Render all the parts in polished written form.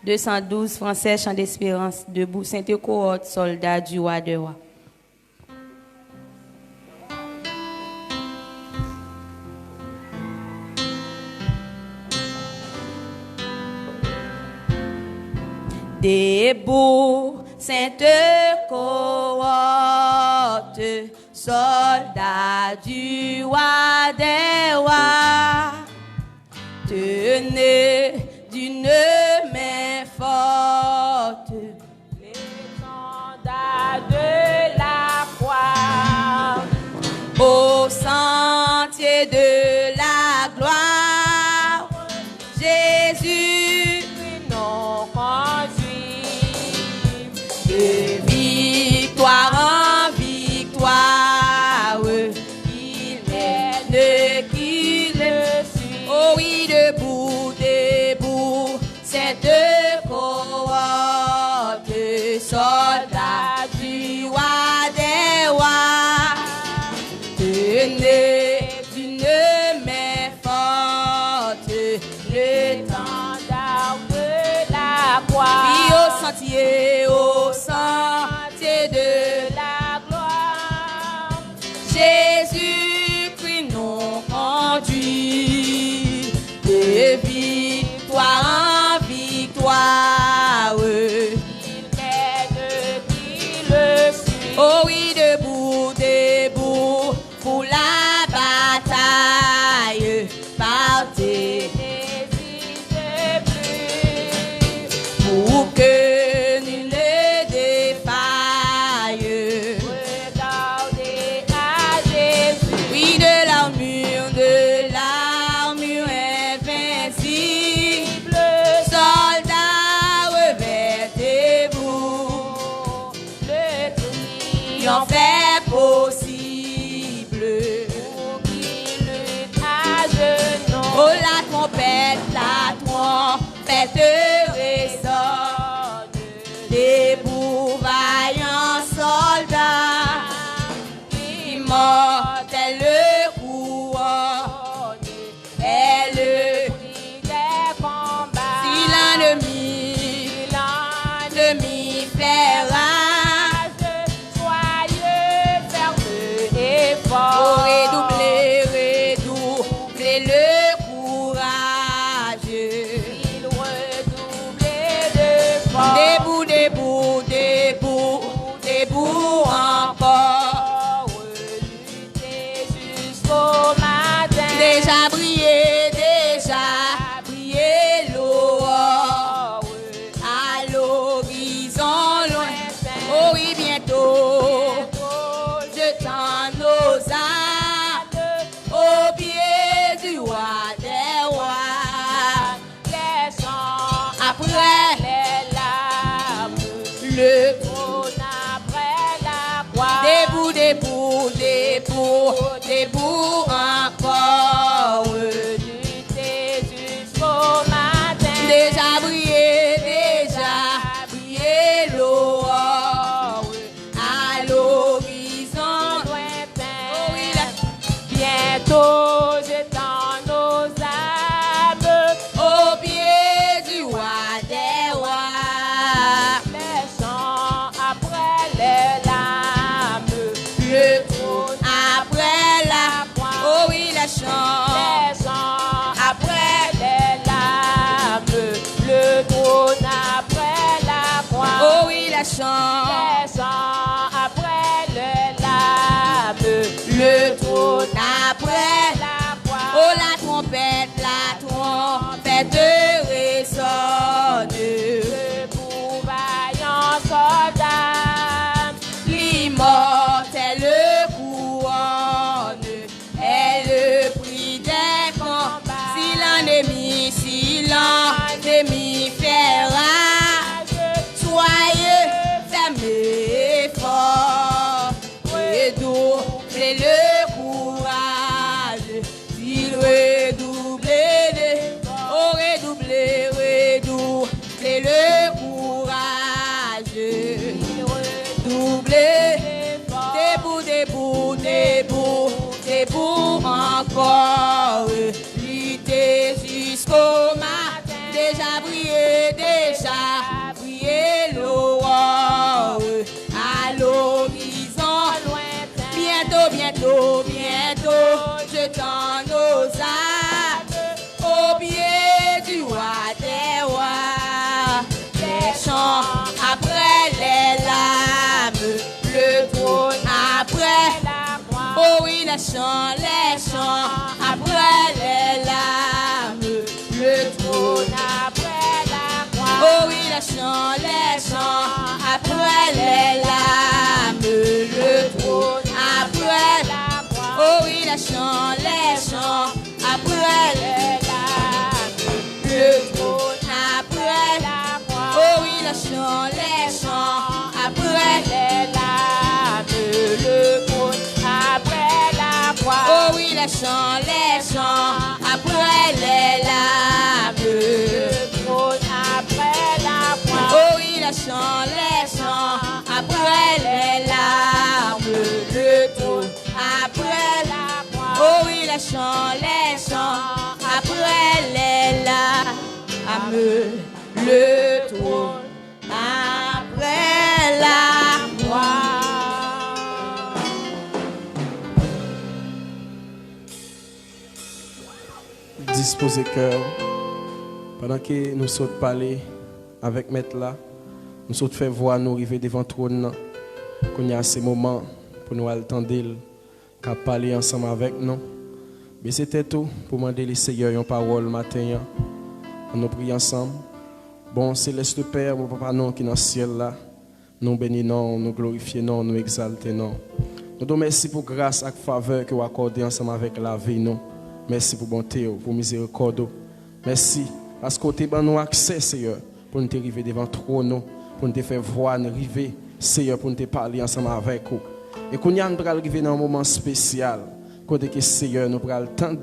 212 Français, Chant d'Espérance, debout, Sainte-Cohorte, soldats du roi de roi. Debout, Sainte-Cohorte, soldats du roi des rois, tenez d'une main forte l'étendard de la croix, au sentier de la gloire, Jésus nous conduit de victoire en victoire, il mène qui le suit. Oh oui, debout, debout, cette cohorte, soldats du roi des rois, tenez d'une main forte l'étendard de la croix. Oui, au sentier de la gloire, Jésus-Christ nous conduit de victoire en victoire, il mène qui le suit. Oh oui, debout, debout, pour la bataille, partez, n'hésitez plus, pour que nul ne défaille. Regardez à Jésus. Oui, de l'armure invincible, soldats, revêtez-vous, le triomphe fait possible, pour qui lutte à genoux. Oh, la trompette résonne, debout, vaillants soldats, immortel le couronne, est le prix des combats. Si l'ennemi fait rage, soyez fermes et forts. Oh, redoublez le courage. Il redoublait de force. Debout, debout, debout, debout encore. Lutter jusqu'au matin. Déjà brillé l'aurore à l'horizon lointain. Oh oui, bientôt, jetant nos âmes au pied du roi des rois, laissant après les larmes le trône après la croix. Debout, debout, debout, debout encore, lutter jusqu'au matin. Déjà brillé l'aurore à l'horizon lointain. Oh oui, bientôt jetant nos âmes au pied du roi des rois, laissant après les larmes le trône après la croix. Oh oui, laissant après les larmes le trône après la croix. Oh oui, laissant après les larmes le trône après la croix. Oh, la trompette résonne, debout, vaillants soldats, l'immortel couronne est le prix des combats. Si l'ennemi fait rage, soyez fermes et forts, redoublez le courage. Il redoublez bientôt, bientôt, je tends nos âmes au pied du roi des rois. Les chants après les larmes, le trône après la croix. Oh oui, les chants après les larmes, le trône après la croix. Oh oui, les chants après les larmes, le trône après la croix. Oh oui, les chants après les larmes, le trône après la croix. Oh oui, les chants après les larmes, le trône après la croix. Oh oui, les chants après les larmes, le trône après la croix. Oh oui, les chants après les larmes, le trône après la croix. Oh oui, les chants après les larmes, le trône après la croix. Disposez cœur. Pendant que nous sommes parler avec maître là, nous sommes fait voir nous arriver devant le trône. Qu'on y a ces moments pour nous attendre, qu'à parler ensemble avec nous. Mais c'était tout pour demander les Seigneur une parole matin. Nous prions ensemble. Bon céleste Père, mon papa non qui est dans le ciel là, nous bénissons, nous glorifions, nous exaltons. Nous te merci pour grâce et faveur que vous accordez ensemble avec la vie nous. Merci pour bonté, pour miséricorde. Merci parce que tu as nous accès, Seigneur, pour nous arriver devant le trône, pour nous faire voir, nous arriver, Seigneur, pour nous parler ensemble avec vous. Et qu'on y a arrivé dans un moment spécial, côté que Seigneur nous pourra attendre,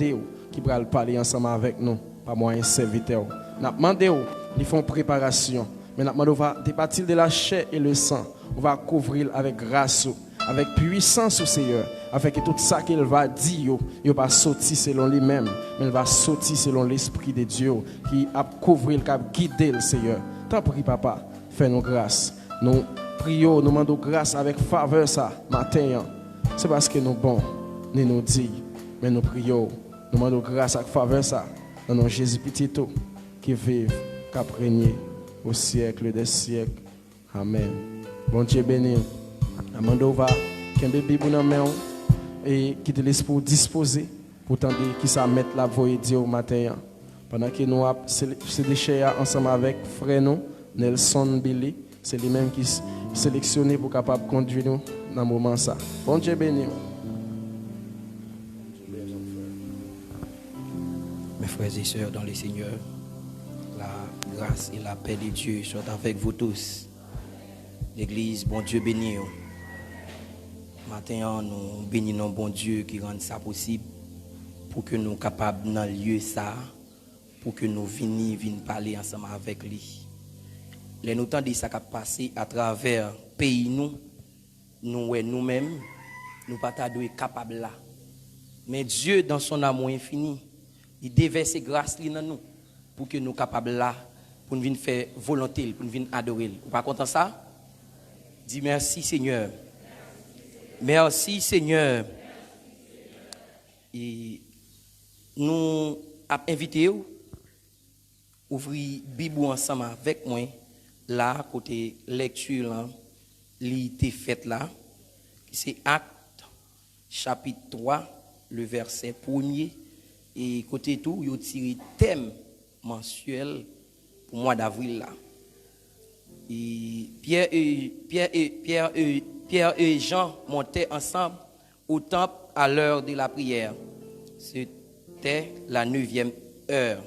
qui pourra parler ensemble avec nous, par moyen serviteur. Nous avons demandé, ils font préparation, mais nous avons demandé, des parties de la chair et le sang, on va couvrir avec grâce, avec puissance au Seigneur, afin que tout ça qu'il va dire, il ne va pas sortir selon lui-même, mais il va sortir selon l'Esprit de Dieu qui a couvert, qui a guidé le Seigneur. T'en prie, papa, fais-nous grâce. Nous prions, nous demandons grâce avec faveur ça, matin. C'est parce que nous bons, nous dit, mais nous prions, nous demandons grâce avec faveur ça, dans nos Jésus petit qui vive, qui a régné au siècle des siècles. Amen. Bon Dieu béni. Amando va qu'un bébé bon main et qui te laisse pour disposer pour tenter qui ça mettre la voix Dieu au matin pendant que nous se déchets ensemble avec frère nous Nelson Billy, c'est lui-même qui sélectionné pour capable conduire nous dans le moment ça. Bon Dieu béni. Mes frères et sœurs dans le Seigneur, la grâce et la paix de Dieu soient avec vous tous. L'église, bon Dieu béni. Maintenant, nous bénissons bon Dieu qui rend ça possible pour que nous soyons capables dans le lieu ça, pour que nous venions parler ensemble avec lui. Les nous temps de ça qui a passé à travers le pays nous-mêmes, nous pas être capables là. Mais Dieu, dans son amour infini, il déverse grâce dans nous pour que nous soyons capables là, pour nous venir faire volonté, pour nous venir adorer. Vous n'êtes pas content de ça? Dis merci Seigneur. Merci Seigneur. Et nous avons invité à ouvrir la Bible ensemble avec moi. Là, côté lecture, là, l'idée faite là, c'est Acte, chapitre 3, le verset 1er. Et côté tout, il y a tiré thème mensuel pour le mois d'avril là. Et Pierre et Jean montaient ensemble au temple à l'heure de la prière. C'était la 9e heure.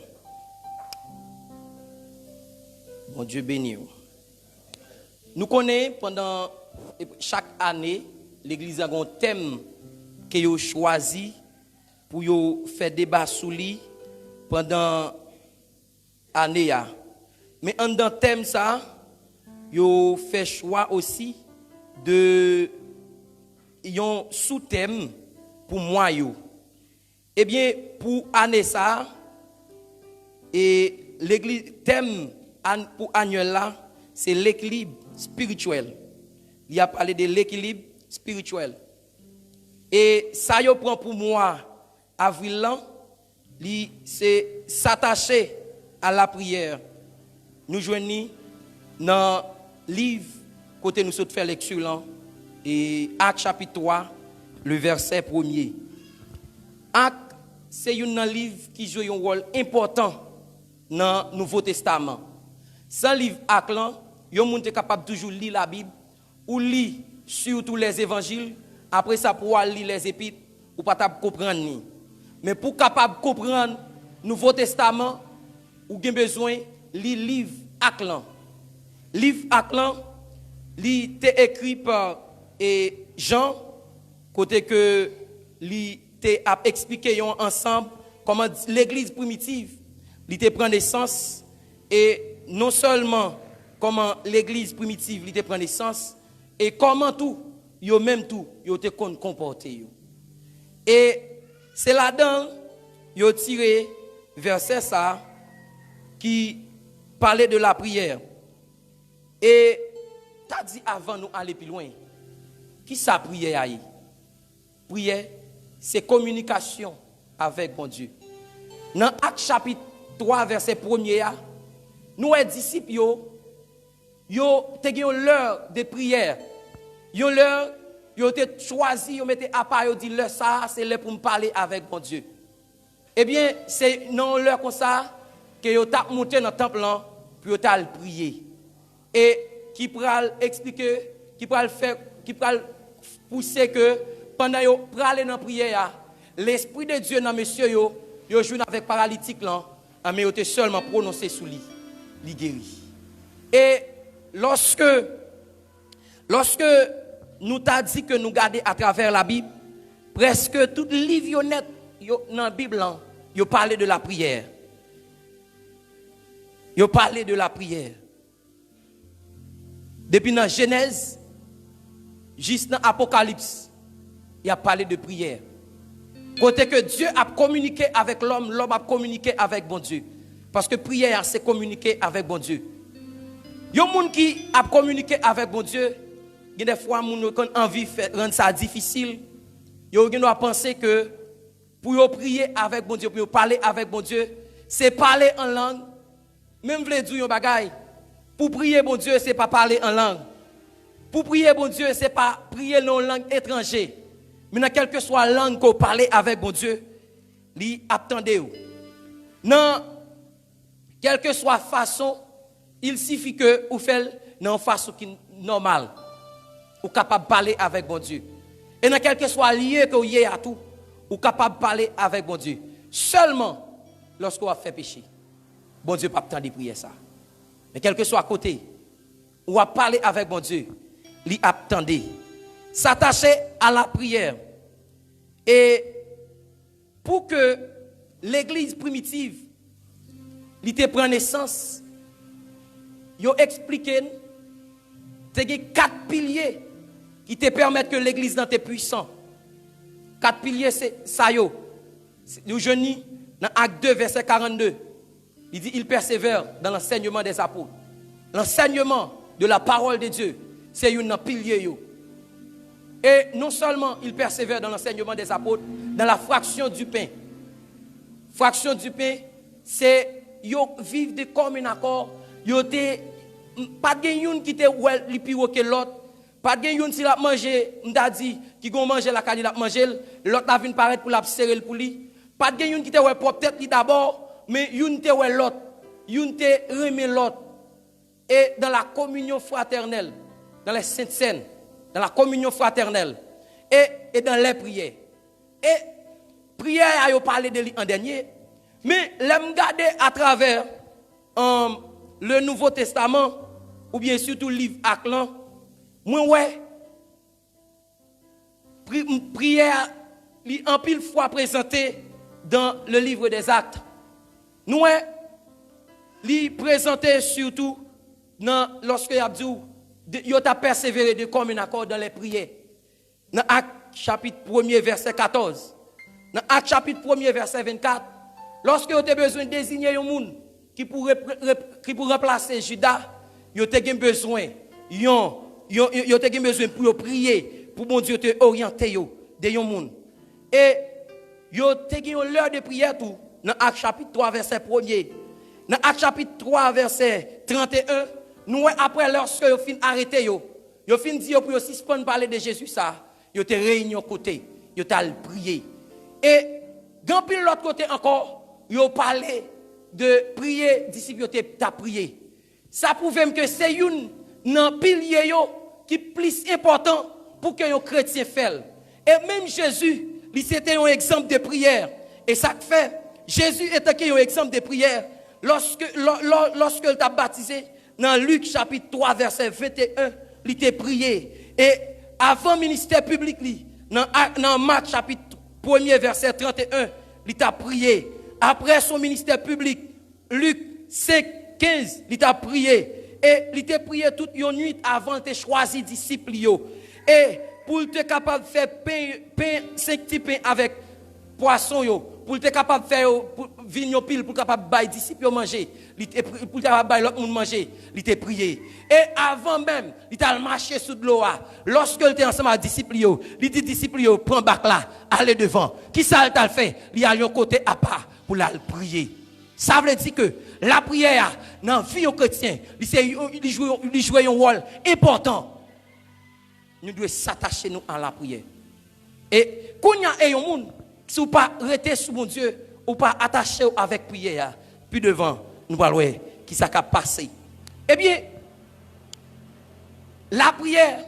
Mon Dieu béni. Nous connaissons pendant chaque année, l'Église a un thème que a choisi pour faire débat sur lui pendant l'année. Mais en dans thème ça, yo fait choix aussi de yon sous-thème pour moi yo. Eh bien pour année ça et l'église thème pour annuel là, c'est l'équilibre spirituel. Il a parlé de l'équilibre spirituel. Et ça yo prend pour moi avril là, c'est s'attacher à la prière. Nous joignons dans le livre côté nous sommes fait lecture là et Actes chapitre 3 le verset 1er. Actes c'est un livre qui joue un rôle important dans le Nouveau Testament. Sans livre Actes là, yon moun te capable toujours lire la Bible ou lire surtout les évangiles, après ça pour lire les épîtres ou pas comprendre ni. Mais pour capable comprendre le Nouveau Testament, ou avez besoin lire livre Actes là. Livre Actes là, li était écrit par Jean côté que li te a expliqué ensemble comment l'église primitive li te prend naissance et non seulement comment l'église primitive li te prend naissance et comment tout yo même tout yo te comporté yo. Et c'est là-dedans yo tiré verset ça qui parlait de la prière. Et t'as dit avant nous aller plus loin, qui ça prière aille? Prière, c'est communication avec bon Dieu. Dans Actes chapitre 3 verset 1er, nous les disciples yo te gen l'heure de prière. Yo l'heure yo te choisi, yo mette à part yo dit l'heure ça c'est l'heure pour me parler avec bon Dieu. Eh bien, c'est non l'heure comme ça que yo t'a monté dans le temple là pour yo t'a prier. Et qui pral expliquer, qui pral faire, qui pral pousser que pendant yo pral dans prière, l'esprit de Dieu dans monsieur yo joue avec paralytique là, mais yo te seulement prononcé sous lui, li guéri. Et lorsque nous t'a dit que nous garder à travers la Bible, presque tout livre net dans la Bible là, yo parlé de la prière. Yo parlé de la prière. Depuis dans Genèse, jusqu'à l'Apocalypse, il a parlé de prière. Côté que Dieu a communiqué avec l'homme, l'homme a communiqué avec bon Dieu. Parce que prière, c'est communiquer avec bon Dieu. Il y a des gens qui a communiqué avec bon Dieu, il y a des fois qui ont envie de rendre ça difficile. Il y a des gens qui pensent que pour prier avec bon Dieu, pour parler avec bon Dieu, c'est parler en langue. Même vle dire un bagay. Pour prier bon Dieu, c'est pas parler en langue. Pour prier bon Dieu, c'est pas prier dans une langue étrangère. Mais dans quelle que soit la langue qu'on parle avec bon Dieu, li attendez. Dans quelle que soit la façon, il suffit que vous faites dans une façon qui est normale. Vous êtes capable de parler avec bon Dieu. Et dans quel que soit lieu que vous y à tout, vous êtes capable de parler avec bon Dieu. Seulement lorsque vous avez fait péché. Bon Dieu pas attendre de prier ça. Mais quel que soit à côté, ou à parler avec bon Dieu, lui attendez. S'attacher à la prière. Et pour que l'église primitive lui te prenne naissance, yo expliqué te gen 4 piliers qui te permettent que l'église dans te puissant. 4 piliers c'est ça yo. Nous jeunes dans Acte 2 verset 42. Il dit, il persévère dans l'enseignement des apôtres. L'enseignement de la parole de Dieu, c'est un pilier. Et non seulement il persévère dans l'enseignement des apôtres, dans la fraction du pain. Fraction du pain, c'est yo vivre de commun accord. Yo te pas de yon qui te well li pi que l'autre. Pas de yon si la manger, m'ta dit qui gon manger la kali la manger, l'autre a vinn paraître pour la serrer pour lui. Pas de yon qui te well propre tête li d'abord. Mais yon te wè l'autre, yon te remet l'autre. Et dans la communion fraternelle, dans les saintes scènes, dans la communion fraternelle, et dans les prières. Et prière, a parlé de lui en dernier, mais l'aime garder à travers le Nouveau Testament, ou bien surtout le livre Actes, moi ouais, prière, li en pile fois présentée dans le livre des Actes. Nous, li présenté surtout lorsque il a dit, il a persévéré de commun accord dans les prières. Dans Acte chapitre 1er verset 14. Dans Acte chapitre 1er verset 24. Lorsque il a besoin de désigner un monde qui pourrait remplacer Judas, il a besoin pour prier, pour mon Dieu te orienter de yon moun. Et yo te gen l'heure de prière tout dans Actes chapitre 3 verset 1er. Dans Actes chapitre 3 verset 31, nous après lorsque yo fin arrêté yo fin dit pour yo suspendre parler de Jésus ça, yo te réunion côté, yo t'al prier. Et grand pile l'autre côté encore, yo parlé de prier, disciples t'a prié. Ça prouve même que c'est une nan pilier yo qui plus important pour que les chrétiens fassent. Et même Jésus, c'était un exemple de prière. Et ça fait, Jésus était un exemple de prière lorsque il t'a baptisé dans Luc chapitre 3 verset 21, il t'a prié. Et avant le ministère public, dans Marc chapitre 1er verset 31, il t'a prié. Après son ministère public, Luc 5, 15, il t'a prié. Et il t'a prié toute une nuit avant de choisir disciples. Et pour être capable de faire pain 5 petits pains avec poisson, pour être capable de faire vigno pile, pour être capable de bailler disciples manger, pour être capable de bailler l'autre monde manger, il t'a prié. Et avant même, il t'a marché sous de l'eau. Lorsque il était ensemble avec les disciples, il dit disciples, prends bac là, allez devant. Qui ça il t'a fait? Il y a un côté à part pour la prier. Ça veut dire que la prière, dans la vie chrétienne, il joue un rôle important. Nous devons s'attacher nous à la prière. Et quand il y a un monde, si vous ne pas rester sous mon Dieu, ou pas attaché avec prière, puis devant, nous allons voir qui ça a passé. Eh bien, la prière,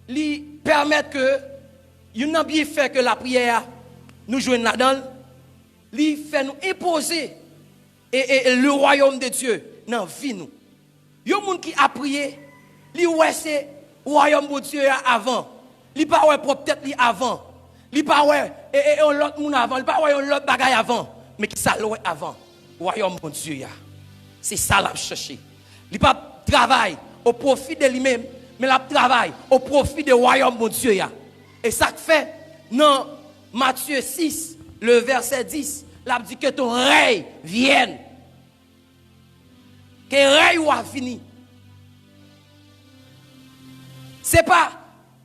lui permet que, il n'a bien fait que la prière, nous jouons là-dedans, lui fait nous imposer et le royaume de Dieu dans la vie nous. Il y a des gens qui a prié, lui ouais c'est royaume de Dieu avant. Lui pas ouais propre tête lui avant. Lui pas ouais et l'autre monde avant, lui pas ouais l'autre bagaille avant, mais qui ça ouais avant. Royaume de Dieu c'est ça l'a cherché. Lui pas travail au profit de lui-même, mais l'a travail au profit du royaume de Dieu Et ça fait dans Matthieu 6 le verset 10, là dit que ton règne vienne. Que règne a fini. C'est pas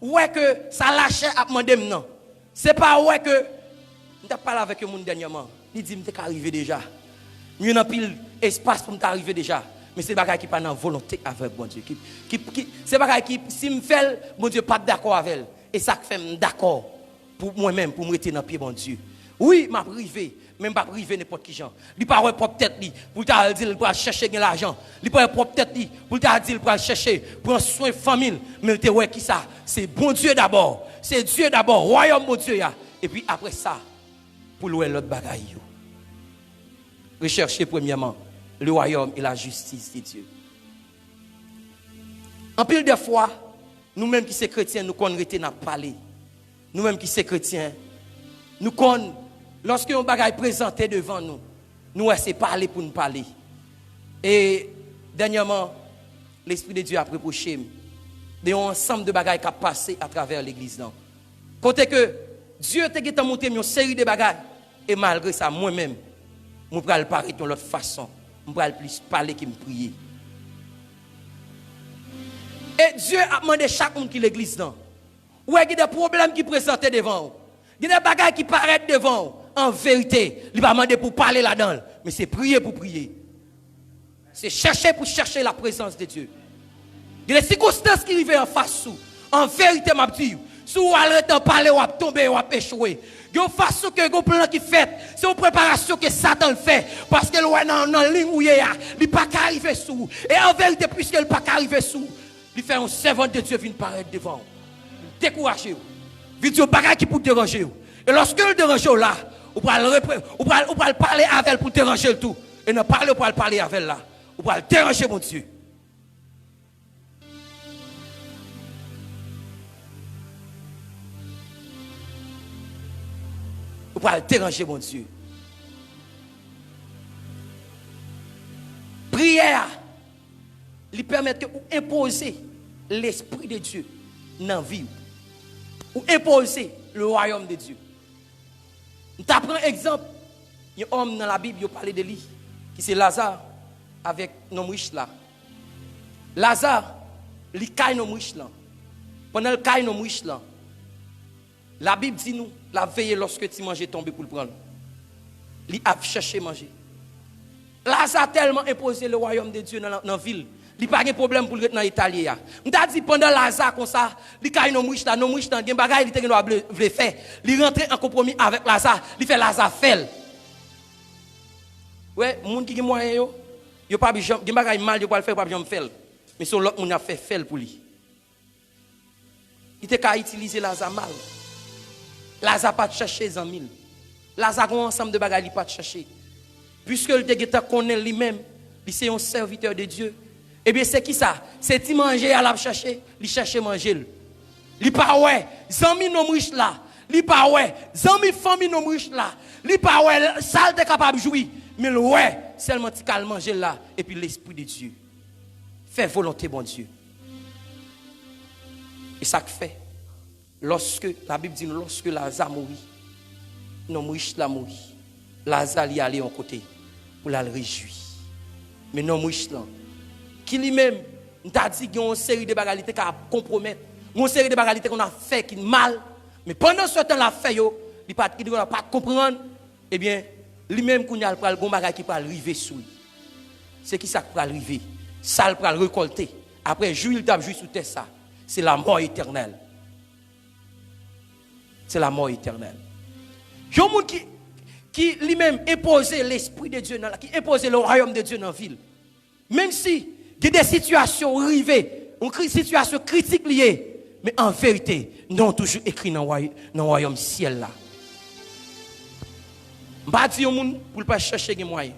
ouais que ça lâche à demander non. C'est pas ouais que on parlé avec un monde dernièrement. Il dit m'était arrivé déjà. Nous n'avons pile espace pour m'arriver déjà. Mais c'est bagay qui pas dans volonté avec bon Dieu. C'est bagay qui si me fait bon Dieu pas d'accord avec elle et ça fait d'accord pour moi-même pour me rester dans pied bon Dieu. Oui, m'a privé, même pas privé n'importe qui gens. Il pas ouais propre tête li pour t'a dire pour chercher l'argent. Il pas propre tête li pour t'a dire pour chercher prendre soin famille, mais te ouais qui ça, c'est bon Dieu d'abord. C'est Dieu d'abord, royaume bon Dieu et puis après ça pour louer l'autre bagaille. Recherchez premièrement le royaume et la justice de Dieu. En pile de fois, nous-mêmes qui sommes chrétiens, nous connaissons rester dans parler. Nous-mêmes qui sommes chrétiens, nous connaissons, lorsque un bagage présenté devant nous, nous essayons de parler pour nous parler. Et dernièrement, l'Esprit de Dieu a reproché d'un ensemble de bagages qui a passé à travers l'église. Côté que Dieu t'a monté une série de bagages, et malgré ça, moi-même, je vais parler de l'autre façon. Je vais plus parler que me prier. Et Dieu a demandé chaque monde qui l'église dans. Où est-ce qu'il y a des problèmes qui présentent devant vous? Il y a des bagages qui paraissent devant vous. En vérité, il va demander pour parler là-dedans. Mais c'est prier pour prier. C'est chercher pour chercher la présence de Dieu. Il y a des circonstances qui arrivent en face. En vérité, m'a dit, si vous allez parler, vous allez tomber, vous allez échouer. Il y a une façon que le plan qui fait, c'est une préparation que Satan le fait. Parce que le dans la ligne où il est, il n'est pas arrivé sous. Et en vérité, puisqu'il n'est pas arrivé sous, il fait un servant de Dieu vient paraître devant. Découragez-vous. Il dit un bagage qui peut déranger. Et lorsque le dérange là, vous pouvez parler avec elle pour déranger le tout. Et ne parlez pas parler avec elle là. Vous pouvez déranger mon Dieu. Vous pouvez déranger mon Dieu. Prière, lui permet de vous imposer l'Esprit de Dieu dans la vie. Ou imposer le royaume de Dieu. Je prends un exemple. Il y a un homme dans la Bible, il parle de lui, qui c'est Lazare, avec nos riches là. Lazare, il caille nos riches là. Pendant le caille nos riches là, La Bible dit nous, la veille lorsque tu manges tombé pour le prendre. Il a cherché manger. Lazare a tellement imposé le royaume de Dieu dans la ville. Il n'y a pas de problème pour le dans l'Italie. On t'a dit pendant Lazare comme ça, il y a nos mouches là, il y a des bagages qu'il veut faire. Il rentre en compromis avec Lazare, il fait Lazare faire. Ouais, les gens qui ont moyen, ils pas besoin, des bagages mal, ils pas le faire, pas besoin faire. Mais sur l'autre, on a fait faire pour lui. Il était qu'à utiliser Lazare mal. Lazare pas chercher les amis. Lazare a un ensemble de bagages, il pas chercher. Puisque le dégueteur connaît lui-même, il c'est un serviteur de Dieu. Eh bien, c'est qui ça? C'est qui manger à la chercher? Il cherche manger. Il pas ouais, zami non riche là. Il pas ouais, zami famille non riche là. Il pas ouais, ça t'es capable de jouir. Mais le ouais, seulement tu calmes manger là. Et puis l'esprit de Dieu. Fais volonté, bon Dieu. Et ça que fait, lorsque, la Bible dit, lorsque Lazare mourit, non riche là mourit. Lazare y allait en côté pour la réjouir. Mais non riche là. Qui lui-même, nous t'a dit qu'il y a une série de bagalités qui a compromettre, une série de bagalités qu'on a fait qui mal, mais pendant ce temps la fait il n'a pas comprendre, eh bien, lui-même qu'on a le bon bagage qui peut arriver sous lui. C'est qui ça qui peut arriver? Ça il peut récolter. Après jour il t'a joué sous terre ça. C'est la mort éternelle. C'est la mort éternelle. Il y a un monde qui lui-même imposait l'esprit de Dieu, qui imposait le royaume de Dieu dans la ville. Même si il y a des situations arrivées, une situation critique liée, mais en vérité, non toujours écrit dans le royaume ciel là. Je ne vais pas dire aux gens pour ne pas chercher des moyens.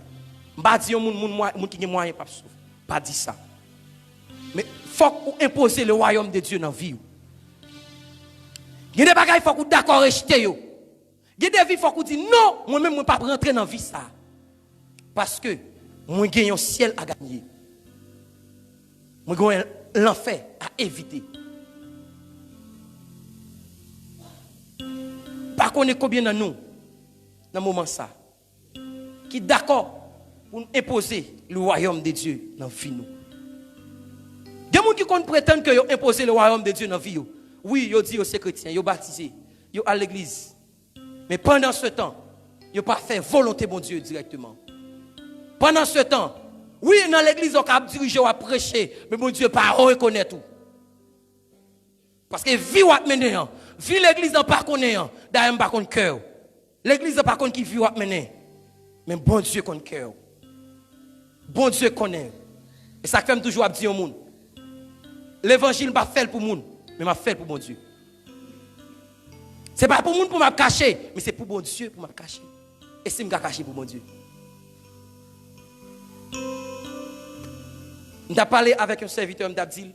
Je ne vais pas dire aux gens qui ont des moyens pour souffrir. Pas dire ça. Mais il faut imposer le royaume de Dieu dans la vie. Il y a des bagages, il faut que vous d'accord rejeter. Il y a des vies, il faut que vous dites non, moi-même, je ne vais pas rentrer dans la vie ça. Parce que moi, j'ai un ciel à gagner. Moi, j'ai l'enfer à éviter. Par contre, combien de nous, dans ce moment ça, qui sont d'accord pour imposer le royaume de Dieu dans la vie. Des gens qui prétendent qu'ils ont imposé le royaume de Dieu dans la vie. Oui, ils disent que c'est chrétien, ils sont baptisés, ils sont à l'église. Mais pendant ce temps, ils n'ont pas fait volonté de Dieu directement. Pendant ce temps, oui, dans l'église, on a dirigé, on a prêché, mais mon Dieu, pas reconnaît tout. Parce que vie ou mener, vie l'église n'a pas connaît, d'ailleurs pas connaît cœur. L'église n'a pas connaît qui vit ou mener, mais bon Dieu connaît cœur. Bon Dieu connaît. Et ça fait toujours dire au monde. L'évangile pas fait pour le monde, mais m'a fait pour mon Dieu. C'est pas pour le monde pour me cacher, mais c'est pour mon Dieu pour me cacher. Et c'est me cacher pour mon Dieu. On a parlé avec un serviteur, on a dit,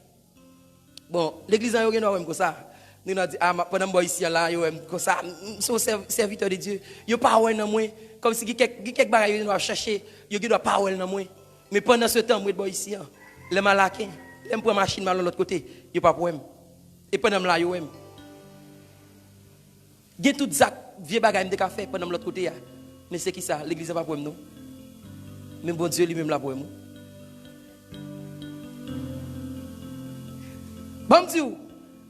bon, l'église a rien comme ça. Nous avons dit, pendant que je suis ici, là, comme ça, je suis serviteur de Dieu. Je ne pas dans moi, comme si quelques bagages doivent chercher, je ne dois pas dans moi. Mais pendant ce temps, je suis ici, les malaquins, je prends ma machine de l'autre côté, je ne pas pour eux. Et pendant là, je suis. Il y a tout ça, vieux bagages que je fais pendant l'autre côté. Mais c'est qui ça? L'église n'est pas pour eux, non? Mais bon Dieu lui-même là pour eux. Bon Dieu,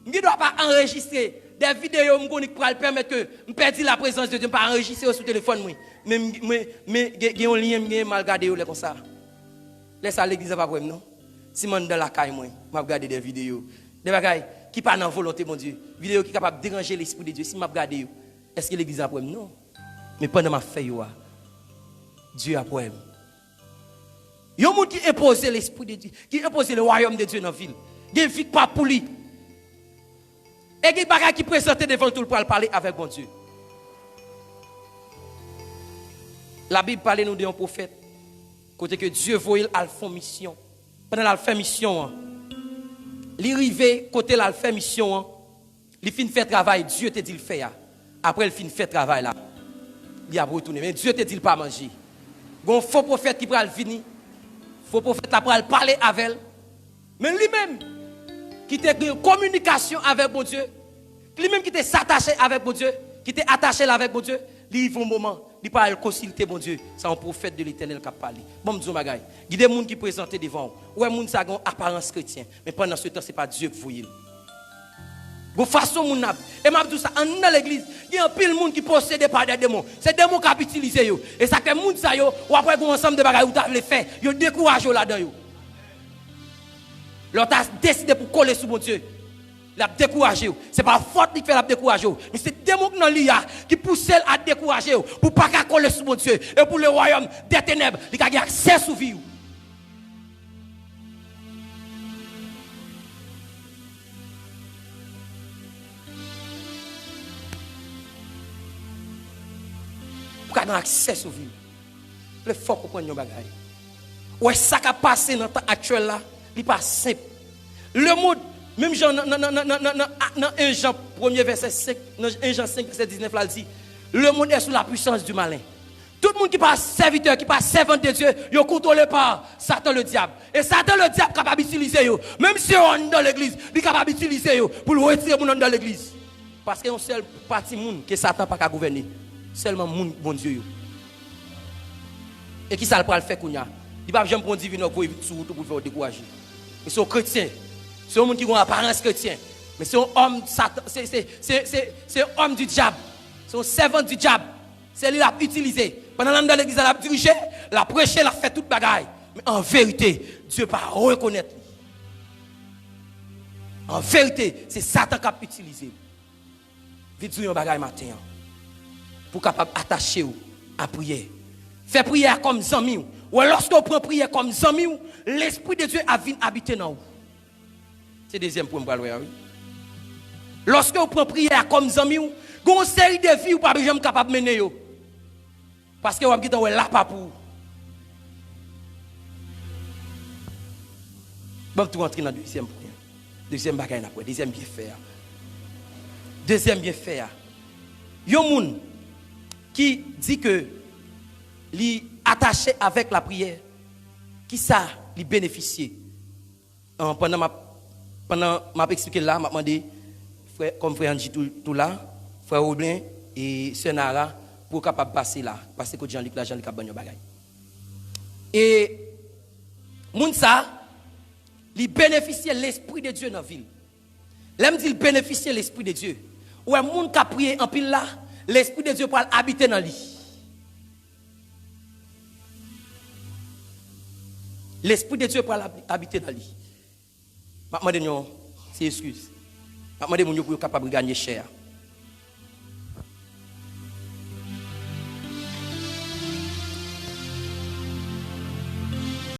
je ne dois pas enregistrer des vidéos pour permettre que je perde la présence de Dieu, je ne pas enregistrer sur le téléphone. Mais il y a un lien, je mal regardé comme ça. Laisse à l'église pas pour non. Si je suis dans la caille, je regarde des vidéos. Des bagailles qui ne sont pas dans la volonté, mon Dieu. Des vidéos qui sont capables de déranger l'esprit de Dieu. Si je regarde, est-ce que l'église a pour non. Mais pendant ma fête, Dieu a pour. Il y a un monde qui impose l'esprit de Dieu, qui impose le royaume de Dieu dans la ville. Il ne vit pas pour lui. Et il y a des bagages qui présentent devant tout pour parler avec bon Dieu. La Bible parle nous d'un prophète. Côté que Dieu voyait à faire mission. Pendant la fait mission, il arrive côté la fait mission, il finit faire travail, Dieu te dit le faire. Après il finit faire travail là. Il a retourné mais Dieu te dit pas manger. Un faux prophète qui va venir. Faux prophète après parler avec elle. Mais lui-même qui était en communication avec mon Dieu, lui-même qui était s'attaché avec mon Dieu, qui était attaché avec mon Dieu, il y a un moment, il parle consulter mon Dieu, c'est un prophète de l'Éternel qui a parlé. Bon, Dieu, il y a des gens qui présentent devant vous. Ouais, les gens ont une apparence chrétienne, mais pendant ce temps, ce n'est pas Dieu qui vous. De façon moun nap. Et m'a dit ça dans l'église, il y a un pile monde qui possédé par des démons. C'est des démons qui ont utilisé yo. Et ça fait monde ça yo, ou après un ensemble de bagages ou t'a le faire, yo décourage là-dedans yo. L'autre a décidé pour coller sur mon Dieu. Il a découragé. Ce n'est pas faute qui fait la décourager. Mais c'est des démons qui poussent à décourager pour ne pas coller sur mon Dieu. Et pour le royaume des ténèbres, il a accès sur vie. Pour qu'il ait accès sur vie. Le fort comprendre nos bagages. Ouais, ça qui a passé dans le temps actuel là, il n'est pas simple. Le monde, même Jean, dans 1 Jean 1er verset 5, 1 Jean 5 verset 19 là, il dit, le monde est sous la puissance du malin. Tout le monde qui passe serviteur, qui passe servant de Dieu, il est contrôlé par Satan le diable. Et Satan le diable est capable d'utiliser yo. Même si on est dans l'église, il est capable d'utiliser yo pour le retirer dans l'église. Parce qu'il y a un seul parti monde que Satan n'a pas gouverner. Seulement monde bon Dieu yo. Et qui ça le faire kounya? Il va jamais prendre divin pour sur tout pour faire décourager. Ils sont chrétiens. C'est un monde qui a une apparence chrétienne. Mais c'est un homme Satan, c'est un homme du diable. C'est un servant du diable. C'est lui qui l'a utilisé. Pendant l'année de l'église, il a dirigé, il a prêché, il a fait toute bagaille. Mais en vérité, Dieu ne va pas reconnaître. En vérité, c'est Satan qui a utilisé. Vite dire un bagaille matin. Pour capable attacher à prier. Fais prière comme zami. Ou lorsque vous prenez prière comme zami, l'Esprit de Dieu a venu habiter dans vous. C'est le deuxième point pour le voir. Lorsque vous prenez prière comme zami, vous avez une série de vies où vous ne pouvez pas capable de mener. Parce que vous avez là pas pour. Bon, tu rentres dans le deuxième point. Deuxième bagaille après, deuxième bien faire. Deuxième bien faire. Il y a un monde qui dit que li attaché avec la prière, qui ça li bénéficier. Pendant m'a expliqué là, m'a demandé frère comme frère Angie tout là, frère Roblin et sœur Nara pour capable passer là, parce que Jean-Luc là, Jean-Luc a bagay bagay. Et moun ça li bénéficier l'esprit de Dieu dans la ville. L'aime dit bénéficier l'esprit de Dieu. Ouais moun qui a prié en pile là, l'esprit de Dieu pour habiter dans lui. L'esprit de Dieu pour habiter dans lui. Je demande c'est excuse. Je demande pour être capable de gagner cher.